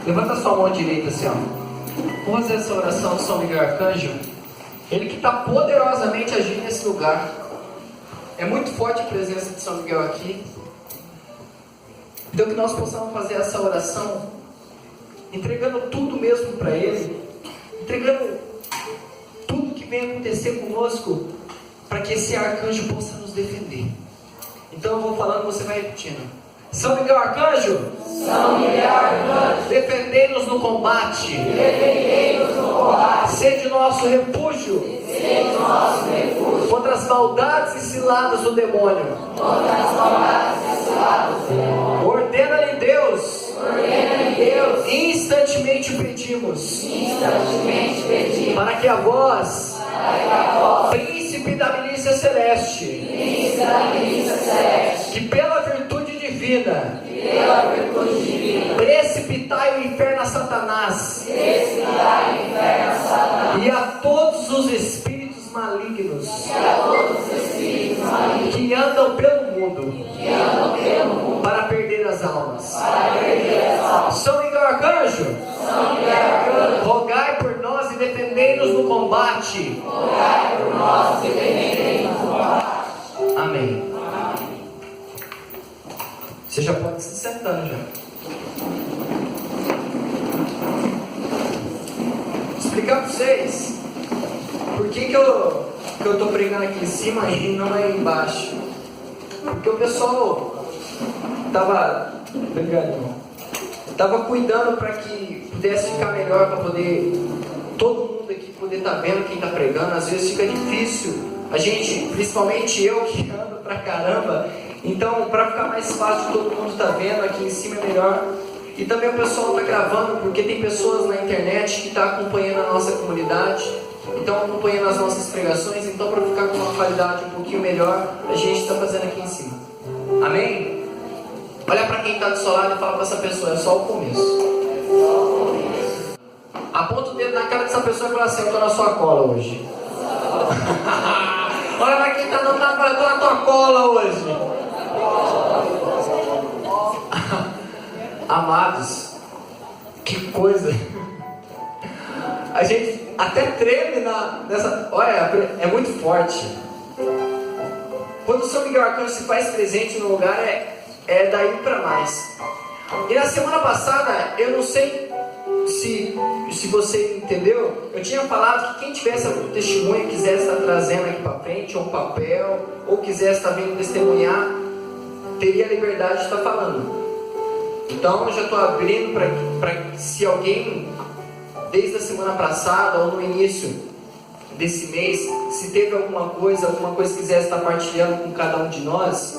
Levanta sua mão direita assim, ó. Vamos fazer essa oração do São Miguel Arcanjo. Ele que está poderosamente agindo nesse lugar. É muito forte a presença de São Miguel aqui. Então que nós possamos fazer essa oração entregando tudo mesmo para Ele, entregando tudo que vem acontecer conosco, para que esse arcanjo possa nos defender. Então eu vou falando, você vai repetindo. São Miguel Arcanjo, São Miguel Arcanjo, defendei-nos no combate, defendei-nos no combate, sede nosso refúgio, sede nosso refúgio, contra as maldades e ciladas do demônio. contra as maldades e ciladas do demônio. Ordena-lhe Deus, Ordena-lhe Deus, instantemente pedimos, instantemente pedimos, para que a voz, para que a voz, príncipe da milícia celeste, príncipe da milícia celeste, que pela virtude divina, pela virtude divina, precipitai o inferno a Satanás, precipitai o inferno a Satanás, e a todos os espíritos malignos e a todos os espíritos malignos que andam pelo mundo que andam pelo mundo, para perder as almas. para perder as almas. São Miguel Arcanjo, São Miguel Arcanjo, rogai por nós e defendei-nos no combate. rogai por nós e defendei-nos no combate. Amém. Você já pode se sentando já. Vou explicar para vocês por que eu estou pregando aqui em cima e não aí embaixo. Porque o pessoal estava cuidando para que pudesse ficar melhor, para poder todo mundo aqui poder estar vendo quem está pregando. Às vezes fica difícil, a gente, principalmente eu que ando pra caramba. Então, para ficar mais fácil, todo mundo está vendo, aqui em cima é melhor. E também o pessoal está gravando, porque tem pessoas na internet que estão acompanhando a nossa comunidade, estão acompanhando as nossas pregações. Então, para ficar com uma qualidade um pouquinho melhor, a gente está fazendo aqui em cima. Amém? Olha para quem está do seu lado e fala para essa pessoa, é só o começo. Aponta o dedo na cara dessa pessoa e fala assim, eu estou na sua cola hoje. Olha para quem está dando na cara, eu estou na tua cola hoje. Amados, que coisa. A gente até treme nessa. Olha, é muito forte. Quando o São Miguel Arcanjo se faz presente no lugar, é daí para mais. E na semana passada, eu não sei se você entendeu, eu tinha falado que quem tivesse algum testemunho, quisesse estar trazendo aqui para frente, ou um papel, ou quisesse estar vindo testemunhar, teria a liberdade de estar falando. Então eu já estou abrindo para se alguém, desde a semana passada ou no início desse mês, se teve alguma coisa que quisesse estar partilhando com cada um de nós,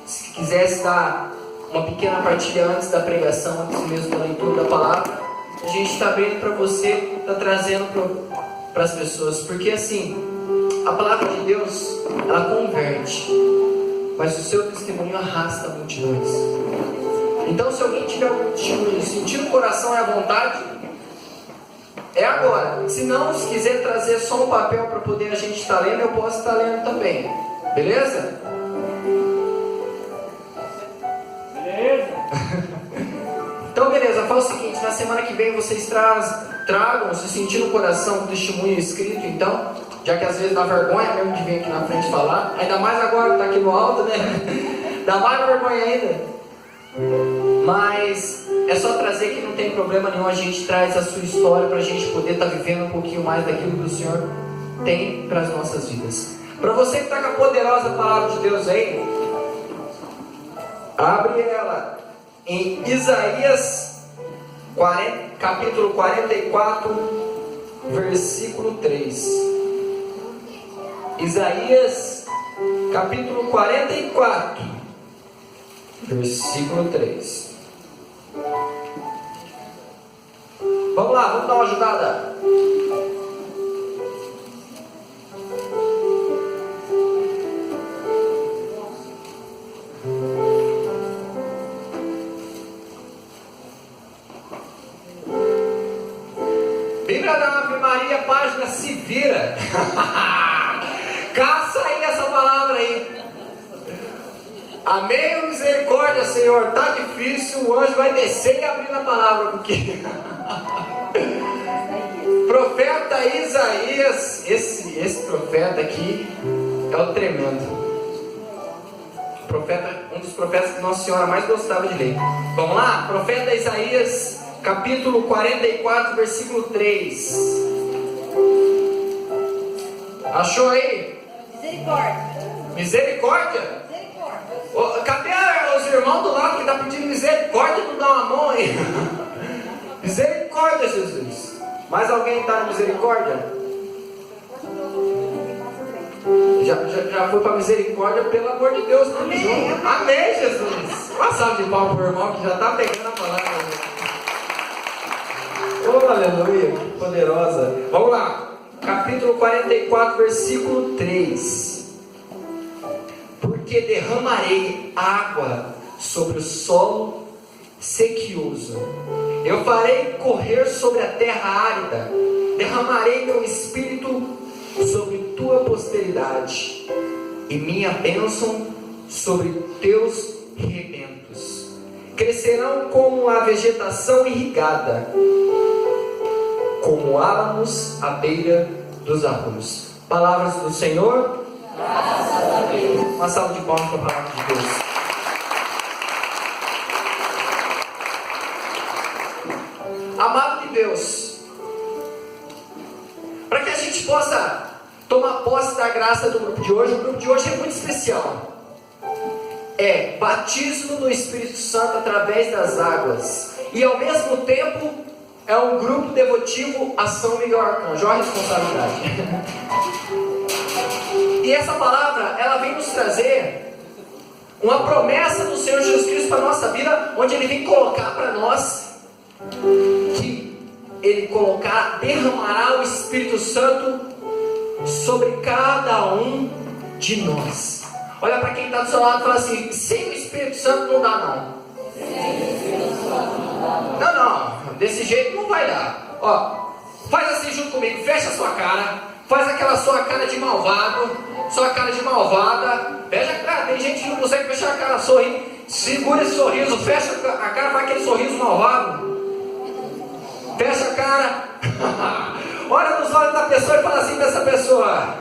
se quisesse dar uma pequena partilha antes da pregação, antes mesmo da leitura da palavra, a gente está abrindo para você, está trazendo para as pessoas, porque assim, a palavra de Deus, ela converte, mas o seu testemunho arrasta multidões. Então, se alguém tiver algum testemunho, sentir o coração e a vontade, é agora. Se não, se quiser trazer só um papel para poder a gente estar lendo, eu posso estar lendo também. Beleza? Beleza? Então, beleza. Fala o seguinte, na semana que vem vocês tragam, se sentir no coração, um testemunho escrito, então, já que às vezes dá vergonha mesmo de vir aqui na frente falar, ainda mais agora que está aqui no alto, né? Dá mais vergonha ainda. Mas é só trazer, que não tem problema nenhum. A gente traz a sua história para a gente poder estar vivendo um pouquinho mais daquilo que o Senhor tem para as nossas vidas. Para você que está com a poderosa palavra de Deus aí, abre ela em Isaías capítulo 44, versículo 3. Isaías capítulo 44, versículo 3. Vamos lá, vamos dar uma ajudada. Bíblia da Ave Maria, página Se Vira. Caça aí essa palavra aí. Amém, misericórdia, Senhor. Tá difícil, o anjo vai descer e abrir na palavra, porque profeta Isaías, esse profeta aqui é o tremendo. Profeta, um dos profetas que Nossa Senhora mais gostava de ler. Vamos lá? Profeta Isaías, capítulo 44, versículo 3. Achou aí? Misericórdia. Misericórdia? Misericórdia. Cadê os irmãos do lado que estão pedindo misericórdia? Não dá uma mão aí. Misericórdia, Jesus. Mais alguém está na misericórdia? Já foi para misericórdia, pelo amor de Deus. Amém. Amém, Jesus. Uma salva de palmas para o irmão que já está pegando a palavra. Oh, aleluia, que poderosa. Vamos lá. Capítulo 44, versículo 3. Porque derramarei água sobre o solo sequioso. Eu farei correr sobre a terra árida. Derramarei meu espírito sobre tua posteridade e minha bênção sobre teus rebentos. Crescerão como a vegetação irrigada, como álamos à beira dos arroios. Palavras do Senhor. Graças a Deus. Uma salva de palmas para a palavra de Deus. Amado de Deus, para que a gente possa tomar posse da graça do grupo de hoje, o grupo de hoje é muito especial. É batismo no Espírito Santo através das águas, e ao mesmo tempo é um grupo devotivo a São Miguel Arcanjo. Olha a responsabilidade. E essa palavra, ela vem nos trazer uma promessa do Senhor Jesus Cristo para a nossa vida, onde Ele vem colocar para nós que Ele derramará o Espírito Santo sobre cada um de nós. Olha para quem está do seu lado e fala assim: sem o Espírito Santo não dá não. Não, desse jeito não vai dar. Ó, faz assim junto comigo, fecha a sua cara, faz aquela sua cara de malvado, sua cara de malvada, fecha a cara. Tem gente que não consegue fechar a cara, sorri, segura esse sorriso, fecha a cara, faz aquele sorriso malvado, fecha a cara, olha nos olhos da pessoa e fala assim para essa pessoa,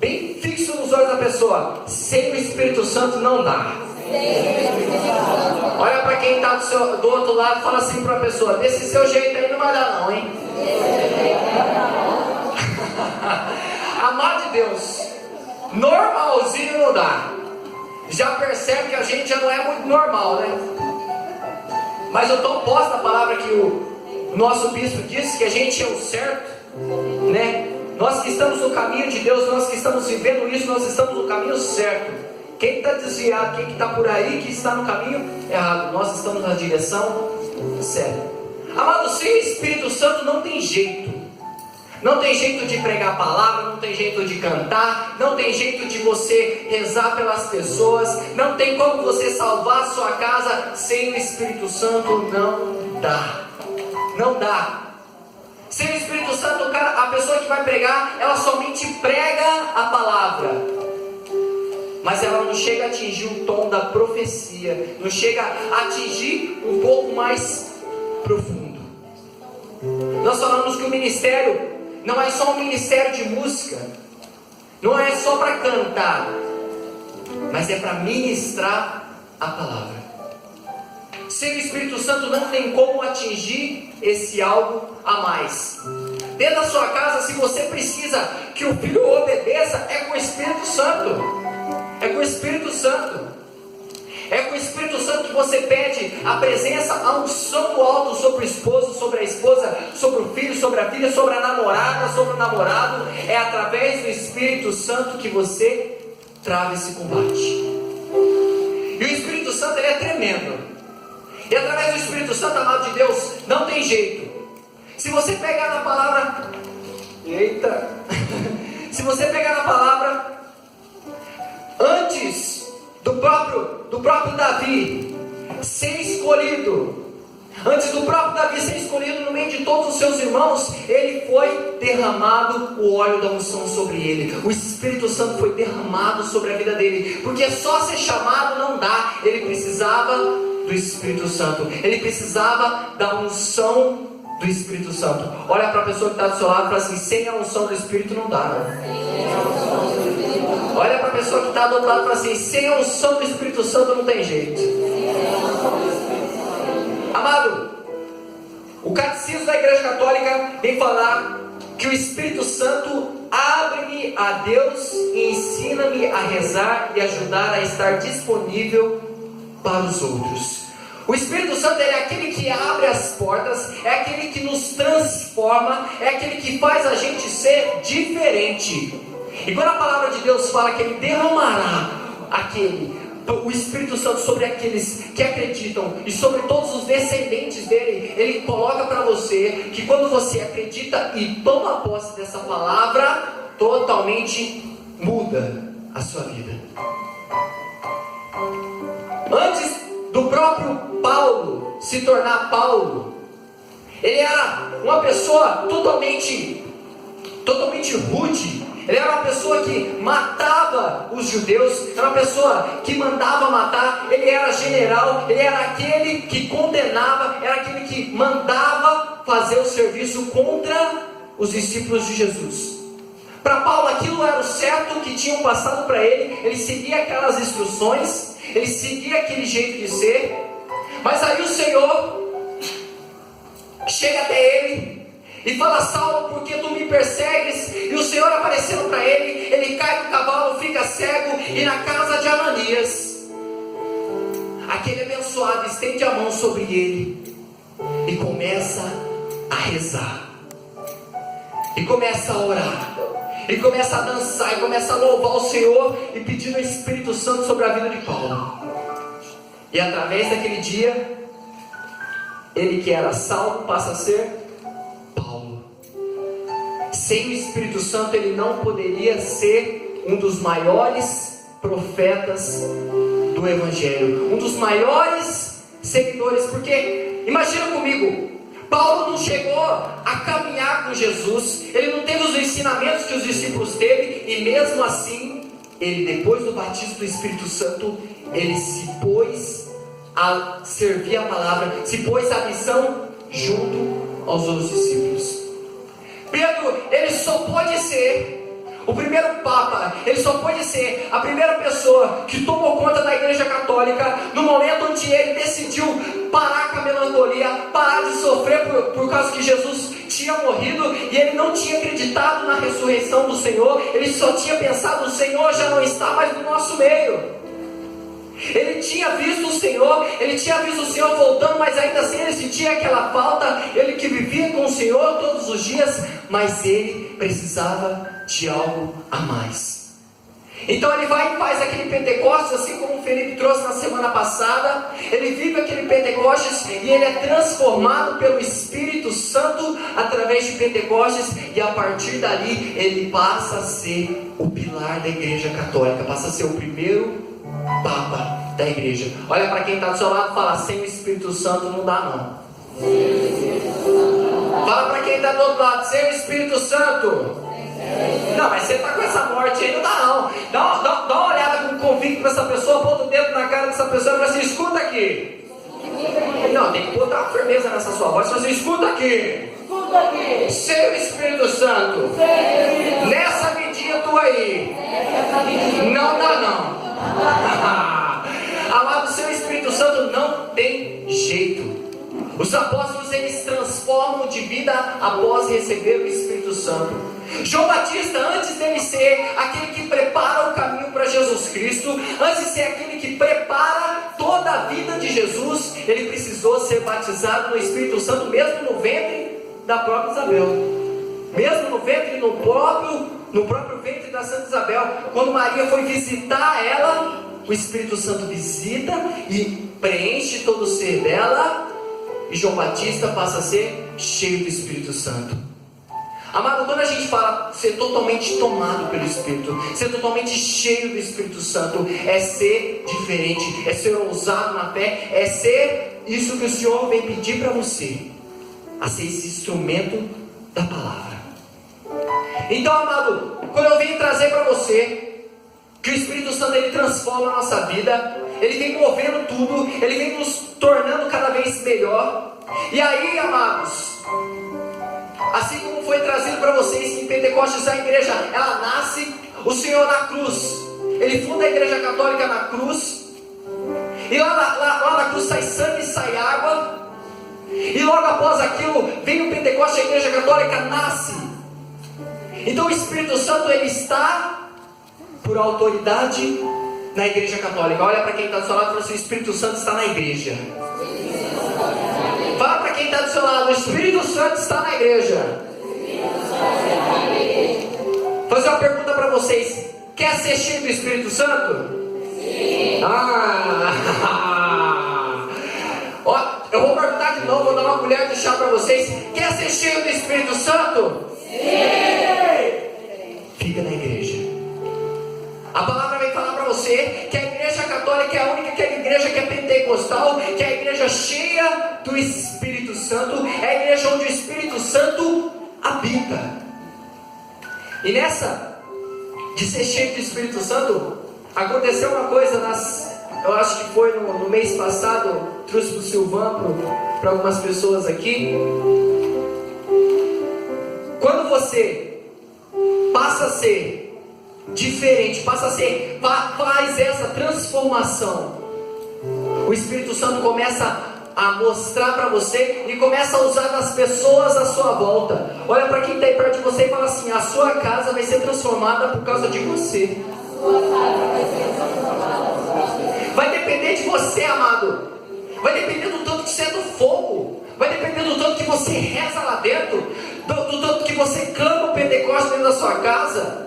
bem fixo nos olhos da pessoa: sem o Espírito Santo não dá. Olha para quem está do outro lado e fala assim para a pessoa: desse seu jeito aí não vai dar não, hein? Amado de Deus, normalzinho não dá. Já percebe que a gente já não é muito normal, né? Mas eu estou posto da palavra que o nosso bispo disse, que a gente é o certo, né? Nós que estamos no caminho de Deus, nós que estamos vivendo isso, nós estamos no caminho certo. Quem está desviado, quem está por aí, que está no caminho errado, nós estamos na direção certa. Amado, sem o Espírito Santo não tem jeito. Não tem jeito de pregar a palavra, não tem jeito de cantar, não tem jeito de você rezar pelas pessoas, não tem como você salvar a sua casa sem o Espírito Santo. Não dá. Não dá. Sem o Espírito Santo, a pessoa que vai pregar, ela somente prega a palavra, mas ela não chega a atingir o tom da profecia, não chega a atingir um pouco mais profundo. Nós falamos que o ministério não é só um ministério de música, não é só para cantar, mas é para ministrar a palavra. Sem o Espírito Santo não tem como atingir esse algo a mais. Dentro da sua casa, se você precisa que o filho obedeça, é com o Espírito Santo. É com o Espírito Santo. É com o Espírito Santo que você pede a presença, a unção do alto sobre o esposo, sobre a esposa, sobre o filho, sobre a filha, sobre a namorada, sobre o namorado. É através do Espírito Santo que você trava esse combate. E o Espírito Santo, ele é tremendo. E através do Espírito Santo, amado de Deus, não tem jeito. Se você pegar na palavra, eita, se você pegar na palavra, antes do próprio Davi ser escolhido, Antes do próprio Davi ser escolhido no meio de todos os seus irmãos, ele foi derramado o óleo da unção sobre ele. O Espírito Santo foi derramado sobre a vida dele, porque só ser chamado não dá. Ele precisava do Espírito Santo, ele precisava da unção do Espírito Santo. Olha para a pessoa que está do seu lado e fala assim: sem a unção do Espírito não dá, não. Olha para a pessoa que está do outro lado e fala assim: sem a unção do Espírito Santo não tem jeito. Amado, o Catecismo da Igreja Católica vem falar que o Espírito Santo abre-me a Deus e ensina-me a rezar e ajudar a estar disponível para os outros. O Espírito Santo é aquele que abre as portas, é aquele que nos transforma, é aquele que faz a gente ser diferente. E quando a palavra de Deus fala que Ele derramará o Espírito Santo sobre aqueles que acreditam e sobre todos os descendentes dele, Ele coloca para você que quando você acredita e toma posse dessa palavra, totalmente muda a sua vida. Antes do próprio Paulo se tornar Paulo, ele era uma pessoa totalmente rude. Ele era uma pessoa que matava os judeus, era uma pessoa que mandava matar, ele era general, ele era aquele que condenava, era aquele que mandava fazer o serviço contra os discípulos de Jesus. Para Paulo aquilo era o certo que tinham passado para ele seguia aquelas instruções, ele seguia aquele jeito de ser, mas aí o Senhor chega até ele e fala: Saulo, por que tu me persegues? E o Senhor aparecendo para ele, ele cai do cavalo, fica cego, e na casa de Ananias, aquele abençoado estende a mão sobre ele e começa a rezar, e começa a orar, e começa a dançar, e começa a louvar o Senhor e pedir o Espírito Santo sobre a vida de Paulo. E através daquele dia, ele que era Saulo passa a ser Paulo. Sem o Espírito Santo ele não poderia ser um dos maiores profetas do Evangelho, um dos maiores seguidores, porque imagina comigo, Paulo não chegou a caminhar com Jesus, ele não teve os ensinamentos que os discípulos teve, e mesmo assim, ele depois do batismo do Espírito Santo, ele se pôs a servir a palavra, se pôs a missão junto aos outros discípulos. Pedro, ele só pode ser o primeiro Papa, ele só pode ser a primeira pessoa que tomou conta da Igreja Católica no momento onde ele decidiu parar com a melancolia, parar de sofrer por causa que Jesus tinha morrido e ele não tinha acreditado na ressurreição do Senhor, ele só tinha pensado: o Senhor já não está mais no nosso meio. Ele tinha visto o Senhor voltando, mas ainda assim ele sentia aquela falta, ele que vivia com o Senhor todos os dias, mas ele precisava de algo a mais. Então ele vai e faz aquele Pentecostes, assim como o Felipe trouxe na semana passada. Ele vive aquele Pentecostes e ele é transformado pelo Espírito Santo através de Pentecostes, e a partir dali ele passa a ser o pilar da Igreja Católica, passa a ser o primeiro Papa da igreja. Olha para quem está do seu lado e fala: sem o Espírito Santo não dá não. Fala para quem está do outro lado: sem o Espírito Santo. Não, mas você está com essa morte aí, não dá não. Dá uma olhada com convicto para essa pessoa, aponta o dedo na cara dessa pessoa e fala assim: escuta aqui. Não, tem que botar uma firmeza nessa sua voz. Você escuta aqui. Sem o Espírito Santo, nessa vidinha tua aí, não dá não. Amado, seu Espírito Santo não tem jeito. Os apóstolos, eles transformam de vida após receber o Espírito Santo. João Batista, antes dele ser aquele que prepara o caminho para Jesus Cristo, antes de ser aquele que prepara toda a vida de Jesus, ele precisou ser batizado no Espírito Santo, mesmo no ventre da própria Isabel, mesmo no ventre, no próprio ventre da Santa Isabel. Quando Maria foi visitar ela, o Espírito Santo visita e preenche todo o ser dela, e João Batista passa a ser cheio do Espírito Santo. Amado, quando a gente fala ser totalmente tomado pelo Espírito, ser totalmente cheio do Espírito Santo, é ser diferente, é ser ousado na fé, é ser isso que o Senhor vem pedir para você, a ser esse instrumento da palavra. Então, amado, quando eu venho trazer para você que o Espírito Santo ele transforma a nossa vida, ele vem movendo tudo, ele vem nos tornando cada vez melhor. E aí, amados, assim como foi trazido para vocês que em Pentecostes a igreja ela nasce, o Senhor na cruz, ele funda a igreja católica na cruz, e lá na cruz sai sangue e sai água, e logo após aquilo vem o Pentecostes, a igreja católica nasce. Então o Espírito Santo ele está por autoridade na igreja católica. Olha para quem está do seu lado e fala assim: o Espírito Santo está na igreja. Fala para quem está do seu lado: o Espírito Santo está na igreja. Vou fazer uma pergunta para vocês: quer ser cheio do Espírito Santo? Sim. Ó, eu vou perguntar de novo, vou dar uma colher de chá para vocês. Quer ser cheio do Espírito Santo? Sim. Fica na igreja. A palavra vem falar para você que a igreja católica é a única igreja que é pentecostal, que é a igreja cheia do Espírito Santo, é a igreja onde o Espírito Santo habita. E nessa de ser cheio do Espírito Santo, aconteceu uma coisa, eu acho que foi no mês passado, trouxe para o Silvano, para algumas pessoas aqui. Quando você passa a ser diferente, faz essa transformação, o Espírito Santo começa a mostrar para você e começa a usar das pessoas à sua volta. Olha para quem está aí perto de você e fala assim: a sua casa vai ser transformada por causa de você. Vai depender de você, amado. Vai depender do tanto que você é do fogo. Vai depender do tanto que você reza lá dentro, do tanto que você clama o Pentecostes dentro da sua casa.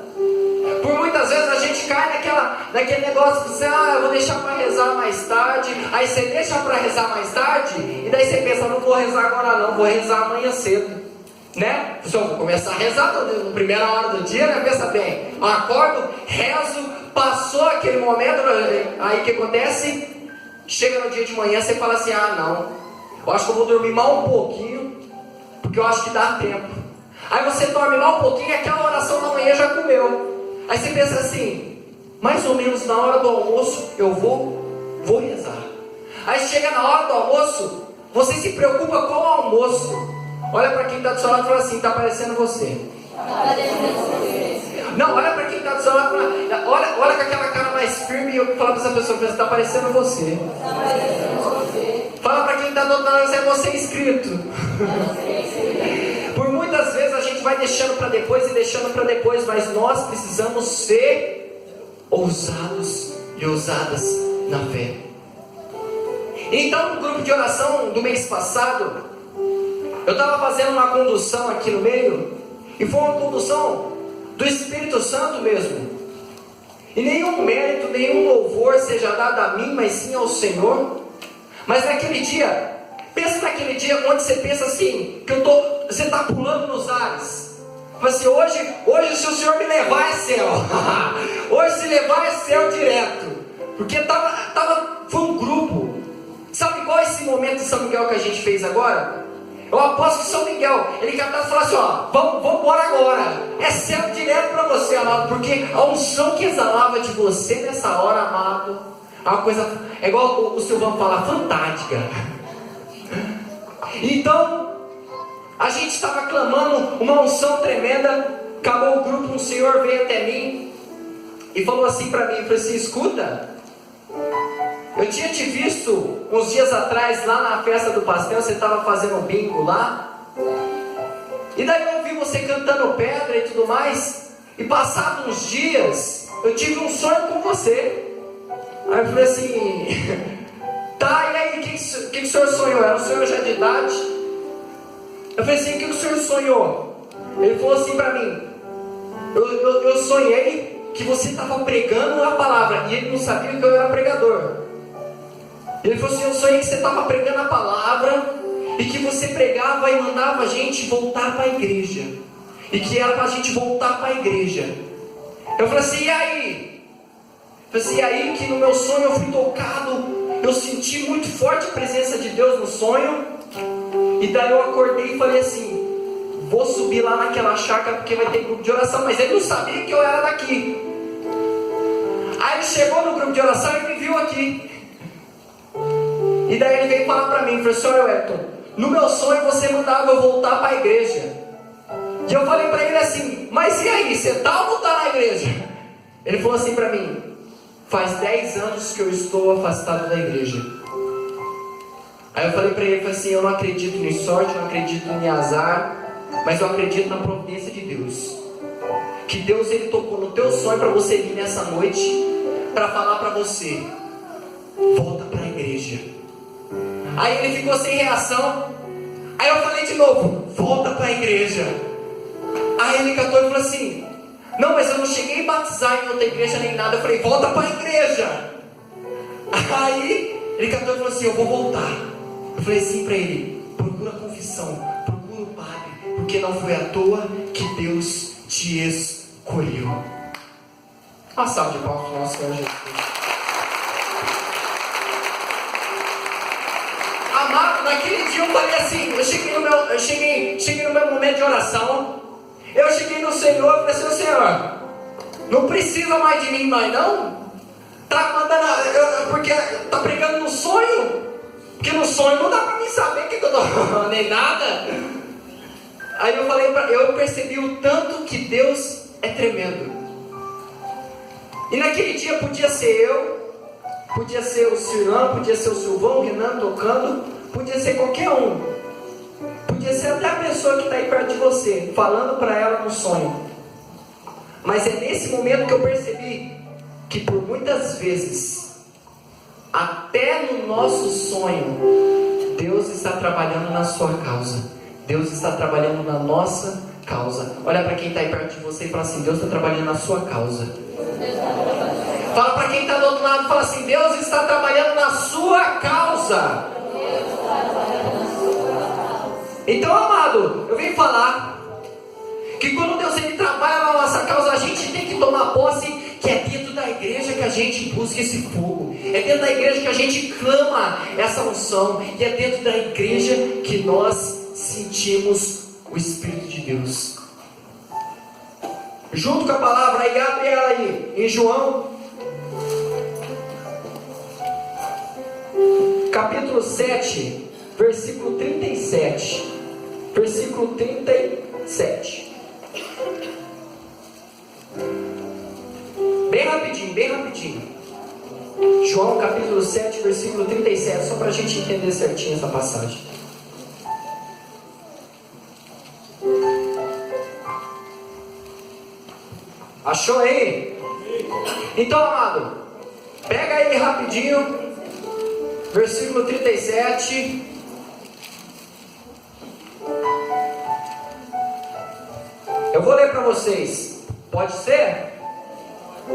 Por muitas vezes a gente cai naquele negócio de você: eu vou deixar para rezar mais tarde. Aí você deixa para rezar mais tarde, e daí você pensa: não vou rezar agora não, vou rezar amanhã cedo, né? Só vou começar a rezar na primeira hora do dia, né? Pensa bem, eu acordo, rezo, passou aquele momento, aí o que acontece? Chega no dia de manhã, você fala assim: não, eu acho que eu vou dormir mal um pouquinho, porque eu acho que dá tempo. Aí você dorme mal um pouquinho e aquela oração da manhã já comeu. Aí você pensa assim: mais ou menos na hora do almoço eu vou rezar. Aí chega na hora do almoço, você se preocupa com o almoço. Olha para quem está do seu lado e fala assim: está parecendo você. Não, olha para quem está do seu lado, olha com aquela cara mais firme e fala para essa pessoa: está parecendo você. Fala para quem está do outro lado: é você inscrito. Por muitas vezes a gente vai deixando para depois e deixando para depois, mas nós precisamos ser ousados e ousadas na fé. Então, no grupo de oração do mês passado, eu estava fazendo uma condução aqui no meio, e foi uma condução do Espírito Santo mesmo. E nenhum mérito, nenhum louvor seja dado a mim, mas sim ao Senhor. Mas naquele dia, pensa naquele dia onde você pensa assim, que você está pulando nos ares. Fala assim: hoje se o Senhor me levar é céu. Hoje se levar é céu direto. Porque foi um grupo. Sabe igual esse momento de São Miguel que a gente fez agora? Eu aposto que São Miguel, ele cantava e falava assim: vamos embora agora. É céu direto para você, amado. Porque a unção que exalava de você nessa hora, amado, é uma coisa, é igual o Silvano fala, fantástica. Então, a gente estava clamando uma unção tremenda. Acabou o grupo, um senhor veio até mim e falou assim para mim, falou assim: escuta, eu tinha te visto uns dias atrás lá na festa do pastel, você estava fazendo um bingo lá, e daí eu ouvi você cantando pedra e tudo mais, e passados uns dias eu tive um sonho com você. Aí eu falei assim: tá, e aí, o que o senhor sonhou? Era um senhor já de idade. Eu falei assim: o que o senhor sonhou? Ele falou assim para mim: eu sonhei que você estava pregando a palavra, e ele não sabia que eu era pregador. Ele falou assim: eu sonhei que você estava pregando a palavra, e que você pregava e mandava a gente voltar para a igreja. e que era para a gente voltar para a igreja. Eu falei assim, e aí? Eu falei assim, e aí que no meu sonho eu fui tocado, eu senti muito forte a presença de Deus no sonho, e daí eu acordei e falei assim, vou subir lá naquela chácara porque vai ter grupo de oração, mas ele não sabia que eu era daqui. Aí ele chegou no grupo de oração e me viu aqui. E daí ele veio falar para mim, falou assim, olha Wellington, no meu sonho você mandava eu voltar para a igreja. E eu falei para ele assim, mas e aí, você tá ou não tá na igreja? Ele falou assim para mim, faz 10 anos que eu estou afastado da igreja. Aí eu falei para ele, falei assim, eu não acredito em sorte, eu não acredito em azar, mas eu acredito na providência de Deus. Que Deus ele tocou no teu sonho para você vir nessa noite, para falar para você, volta para a igreja. Aí ele ficou sem reação. Aí eu falei de novo, volta para a igreja. Aí ele catou e falou assim, não, mas eu não cheguei a batizar em outra igreja nem nada. Eu falei, volta para a igreja. Aí ele catou e falou assim, eu vou voltar. Eu falei assim para ele, procura confissão, procura o padre, porque não foi à toa que Deus te escolheu. Uma salva de palmas para o nosso Senhor Jesus. Amado, naquele dia eu falei assim, eu cheguei no meu momento de oração. Eu cheguei no Senhor e falei assim, Senhor, não precisa mais de mim mais não? Tá mandando, porque tá pregando no sonho? Porque no sonho não dá pra mim saber o que eu tô nem nada. Aí eu falei eu percebi o tanto que Deus é tremendo. E naquele dia podia ser eu, podia ser o Cirano, podia ser o Silvão, o Renan tocando, podia ser qualquer um. Podia ser até a pessoa que está aí perto de você, falando para ela no sonho. Mas é nesse momento que eu percebi que por muitas vezes, até no nosso sonho, Deus está trabalhando na sua causa. Deus está trabalhando na nossa causa. Olha para quem está aí perto de você e fala assim, Deus está trabalhando na sua causa. Fala para quem está do outro lado, fala assim, Deus está trabalhando na sua causa. Então, amado, eu venho falar que quando Deus ele trabalha na nossa causa, a gente tem que tomar posse que é dentro da igreja que a gente busca esse fogo, é dentro da igreja que a gente clama essa unção, e é dentro da igreja que nós sentimos o Espírito de Deus. Junto com a palavra, aí abre ela aí, em João, capítulo 7, versículo 37. Versículo 37. Bem rapidinho, bem rapidinho. João capítulo 7, versículo 37. Só para a gente entender certinho essa passagem. Achou aí? Então, amado, pega aí rapidinho. Versículo 37. Eu vou ler para vocês. Pode ser?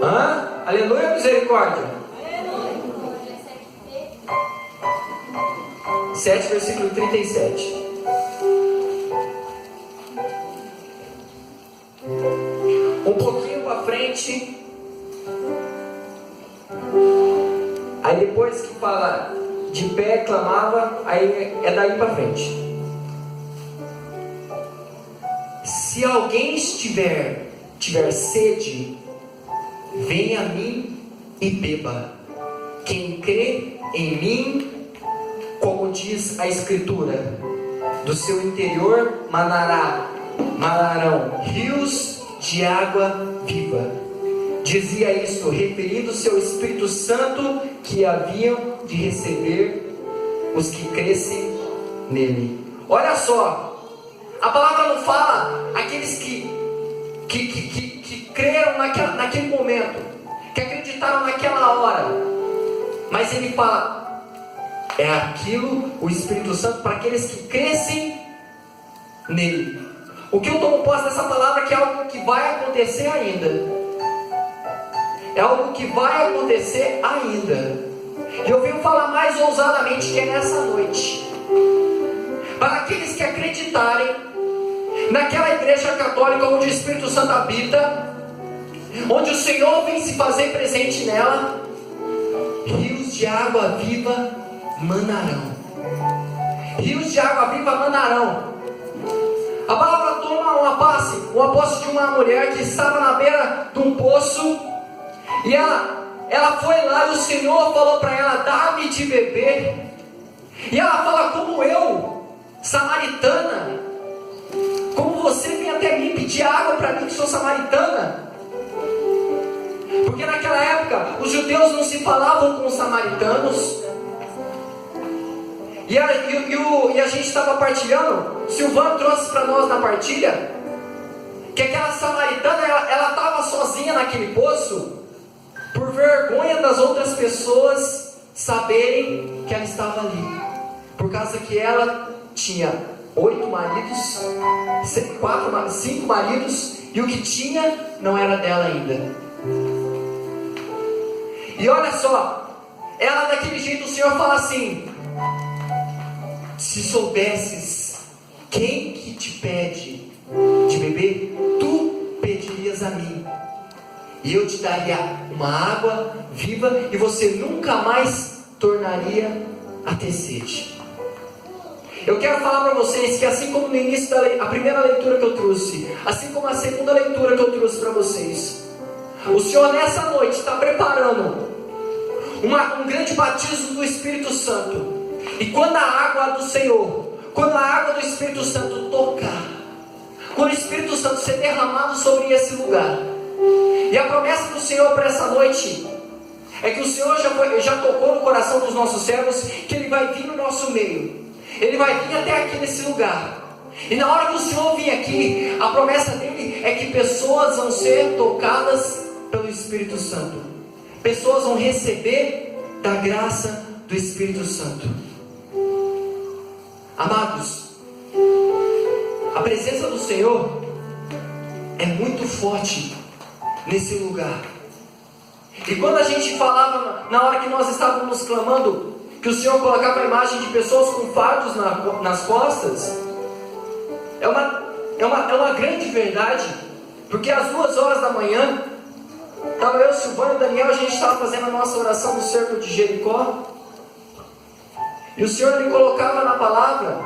Hã? Aleluia ou misericórdia? 7, versículo 37. Um pouquinho para frente. Aí depois que fala de pé, clamava, aí é daí para frente. Se alguém tiver sede, venha a mim e beba. Quem crê em mim, como diz a Escritura, do seu interior manarão rios de água viva. Dizia isto, referindo-se ao Espírito Santo que haviam de receber os que crescem nele. Olha só, a palavra não fala aqueles que creram naquele momento, que acreditaram naquela hora, mas ele fala, é aquilo, o Espírito Santo, para aqueles que crescem nele. O que eu tomo posse dessa palavra é que é algo que vai acontecer ainda. É algo que vai acontecer ainda. E eu venho falar mais ousadamente que é nessa noite. Para aqueles que acreditarem naquela igreja católica onde o Espírito Santo habita, onde o Senhor vem se fazer presente nela, rios de água viva manarão. Rios de água viva manarão. A palavra toma uma posse de uma mulher que estava na beira de um poço, e ela foi lá e o Senhor falou para ela: dá-me de beber. E ela fala: como eu, samaritana, como você vem até mim pedir água para mim que sou samaritana? Porque naquela época os judeus não se falavam com os samaritanos. E a gente estava partilhando, Silvano trouxe para nós na partilha, que aquela samaritana, ela estava sozinha naquele poço, por vergonha das outras pessoas saberem que ela estava ali, por causa que ela tinha 8 maridos, 5 maridos, e o que tinha não era dela ainda. E olha só, ela daquele jeito, o Senhor fala assim: se soubesses quem que te pede de beber, tu pedirias a mim, e eu te daria uma água viva, e você nunca mais tornaria a ter sede. Eu quero falar para vocês que assim como no início a primeira leitura que eu trouxe, assim como a segunda leitura que eu trouxe para vocês, o Senhor nessa noite está preparando um grande batismo do Espírito Santo. E quando a água do Senhor, quando a água do Espírito Santo tocar, quando o Espírito Santo ser derramado sobre esse lugar, e a promessa do Senhor para essa noite é que o Senhor já tocou no coração dos nossos servos, que Ele vai vir no nosso meio, Ele vai vir até aqui nesse lugar. E na hora que o Senhor vir aqui, a promessa dele é que pessoas vão ser tocadas pelo Espírito Santo, pessoas vão receber da graça do Espírito Santo. Amados, a presença do Senhor é muito forte nesse lugar. E quando a gente falava, na hora que nós estávamos clamando, que o Senhor colocava a imagem de pessoas com fardos nas costas, é uma grande verdade, porque às 2 horas da manhã, estava eu, Silvano e Daniel, a gente estava fazendo a nossa oração do cerco de Jericó, e o Senhor ele colocava na palavra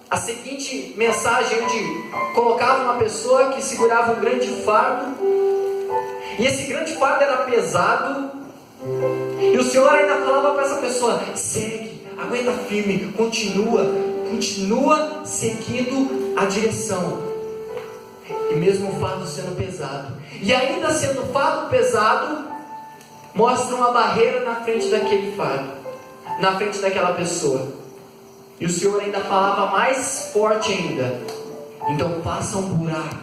a seguinte mensagem, onde colocava uma pessoa que segurava um grande fardo, e esse grande fardo era pesado, e o Senhor ainda falava para essa pessoa: segue, aguenta firme, continua seguindo a direção. E mesmo o fardo sendo pesado, e ainda sendo o fardo pesado, mostra uma barreira na frente daquele fardo, na frente daquela pessoa. E o Senhor ainda falava mais forte ainda: então faça um buraco,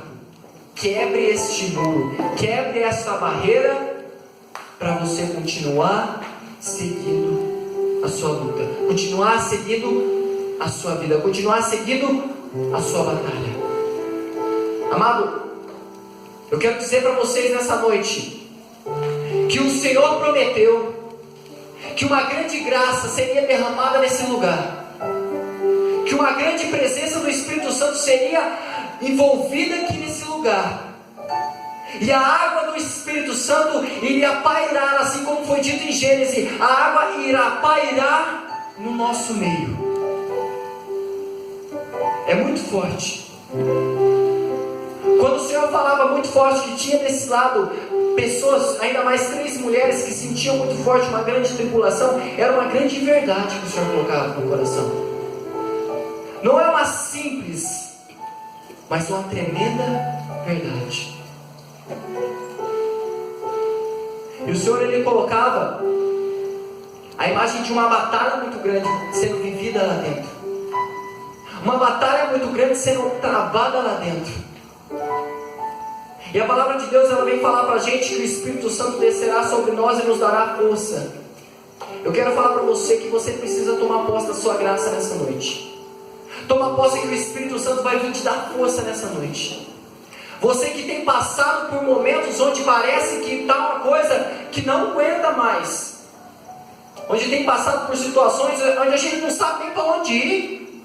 quebre este muro, quebre essa barreira, para você continuar seguindo a sua luta, continuar seguindo a sua vida, continuar seguindo a sua batalha. Amado, eu quero dizer para vocês nessa noite, que o Senhor prometeu que uma grande graça seria derramada nesse lugar, que uma grande presença do Espírito Santo seria envolvida aqui nesse lugar, e a água do Espírito Santo iria pairar, assim como foi dito em Gênesis, a água irá pairar no nosso meio. É muito forte. Quando o Senhor falava muito forte que tinha desse lado pessoas, ainda mais 3 mulheres que sentiam muito forte uma grande tribulação, era uma grande verdade que o Senhor colocava no coração. Não é uma simples, mas uma tremenda verdade. E o Senhor ele colocava a imagem de uma batalha muito grande sendo vivida lá dentro, uma batalha muito grande sendo travada lá dentro. E a palavra de Deus ela vem falar para a gente que o Espírito Santo descerá sobre nós e nos dará força. Eu quero falar para você que você precisa tomar posse da sua graça nessa noite. Toma posse que o Espírito Santo vai vir te dar força nessa noite. Você que tem passado por momentos onde parece que está uma coisa que não aguenta mais, onde tem passado por situações onde a gente não sabe nem para onde ir,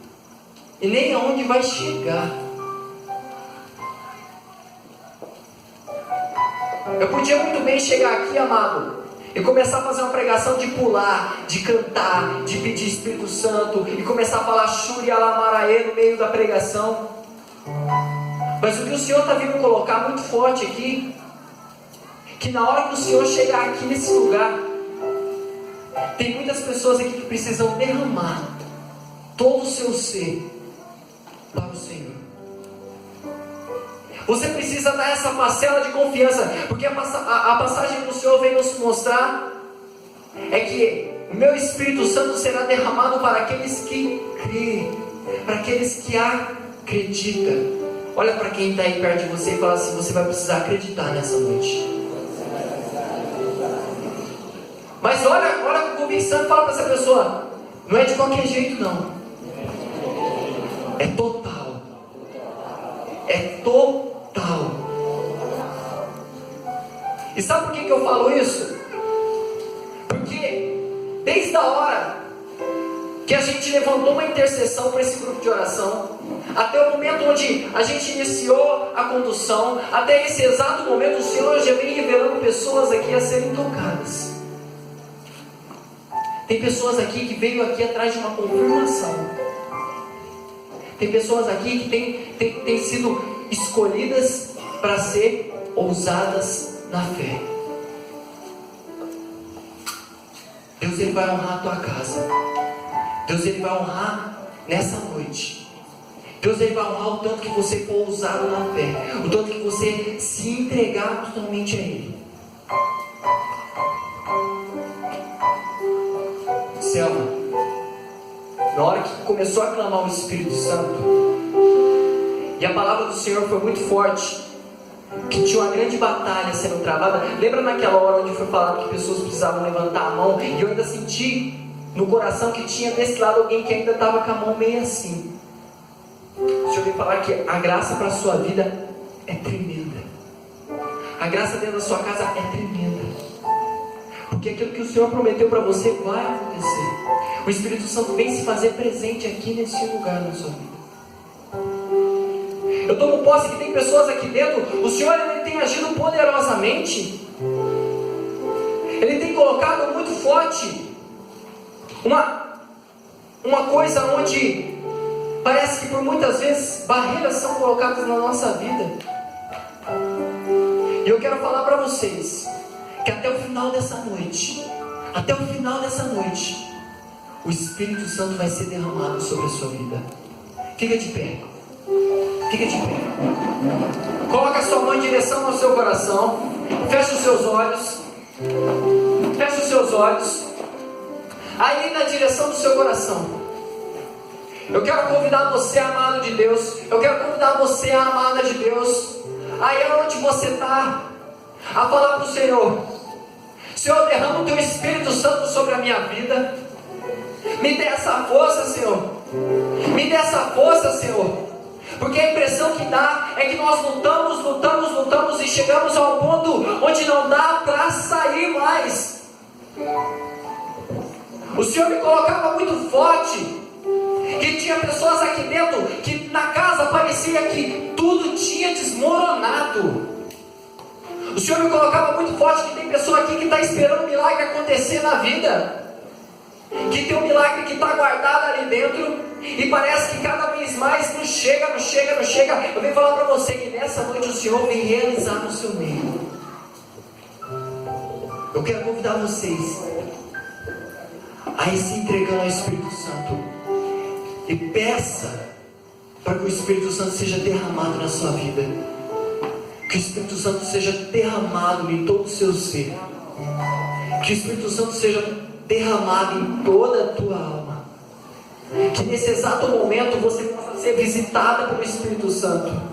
e nem aonde vai chegar. Eu podia muito bem chegar aqui, amado, e começar a fazer uma pregação de pular, de cantar, de pedir Espírito Santo, e começar a falar Shuri Alamaraê no meio da pregação. Mas o que o Senhor está vindo colocar muito forte aqui, que na hora que o Senhor chegar aqui nesse lugar, tem muitas pessoas aqui que precisam derramar todo o seu ser para o Senhor. Você precisa dar essa parcela de confiança, porque a passagem que o Senhor vem nos mostrar é que o meu Espírito Santo será derramado para aqueles que creem, para aqueles que acreditam. Olha para quem está aí perto de você e fala assim: você vai precisar acreditar nessa noite. Mas olha com convicção e fala para essa pessoa: não é de qualquer jeito não, é total, é total. E sabe por que eu falo isso? Porque desde a hora que a gente levantou uma intercessão para esse grupo de oração, até o momento onde a gente iniciou a condução, até esse exato momento, o Senhor já vem revelando pessoas aqui a serem tocadas. Tem pessoas aqui que veio aqui atrás de uma confirmação. Tem pessoas aqui que têm sido escolhidas para ser ousadas na fé. Deus, Ele vai honrar a tua casa. Deus, Ele vai honrar nessa noite. Deus, Ele vai honrar o tanto que você for ousado na fé, o tanto que você se entregar totalmente a Ele. Selma, na hora que começou a clamar o Espírito Santo, e a palavra do Senhor foi muito forte, que tinha uma grande batalha sendo travada. Lembra naquela hora onde foi falado que pessoas precisavam levantar a mão, e eu ainda senti no coração que tinha desse lado alguém que ainda estava com a mão meio assim. Deixa eu ver falar que a graça para a sua vida é tremenda. A graça dentro da sua casa é tremenda. Porque aquilo que o Senhor prometeu para você vai acontecer. O Espírito Santo vem se fazer presente aqui nesse lugar na sua vida. Eu tomo posse que tem pessoas aqui dentro. O Senhor, Ele tem agido poderosamente. Ele tem colocado muito forte uma coisa onde parece que por muitas vezes barreiras são colocadas na nossa vida. E eu quero falar para vocês que até o final dessa noite, o Espírito Santo vai ser derramado sobre a sua vida. Fica de pé. Fica de pé. Coloca a sua mão em direção ao seu coração. Fecha os seus olhos. Fecha os seus olhos. Aí na direção do seu coração, eu quero convidar você, amado de Deus. Eu quero convidar você, amada de Deus, aí onde você está, a falar para o Senhor: Senhor, derrama o Teu Espírito Santo sobre a minha vida. Me dê essa força, Senhor. Me dê essa força, Senhor. Porque a impressão que dá é que nós lutamos e chegamos ao ponto onde não dá para sair mais. O Senhor me colocava muito forte que tinha pessoas aqui dentro que na casa parecia que tudo tinha desmoronado. O Senhor me colocava muito forte que tem pessoa aqui que está esperando um milagre acontecer na vida, que tem um milagre que está guardado ali dentro e parece que cada vez mais não chega. Eu venho falar para você que nessa noite o Senhor vem realizar no seu meio. Eu quero convidar vocês a ir se entregando ao Espírito Santo e peça para que o Espírito Santo seja derramado na sua vida, que o Espírito Santo seja derramado em todo o seu ser, que o Espírito Santo seja derramado em toda a tua alma, que nesse exato momento você possa ser visitada pelo Espírito Santo.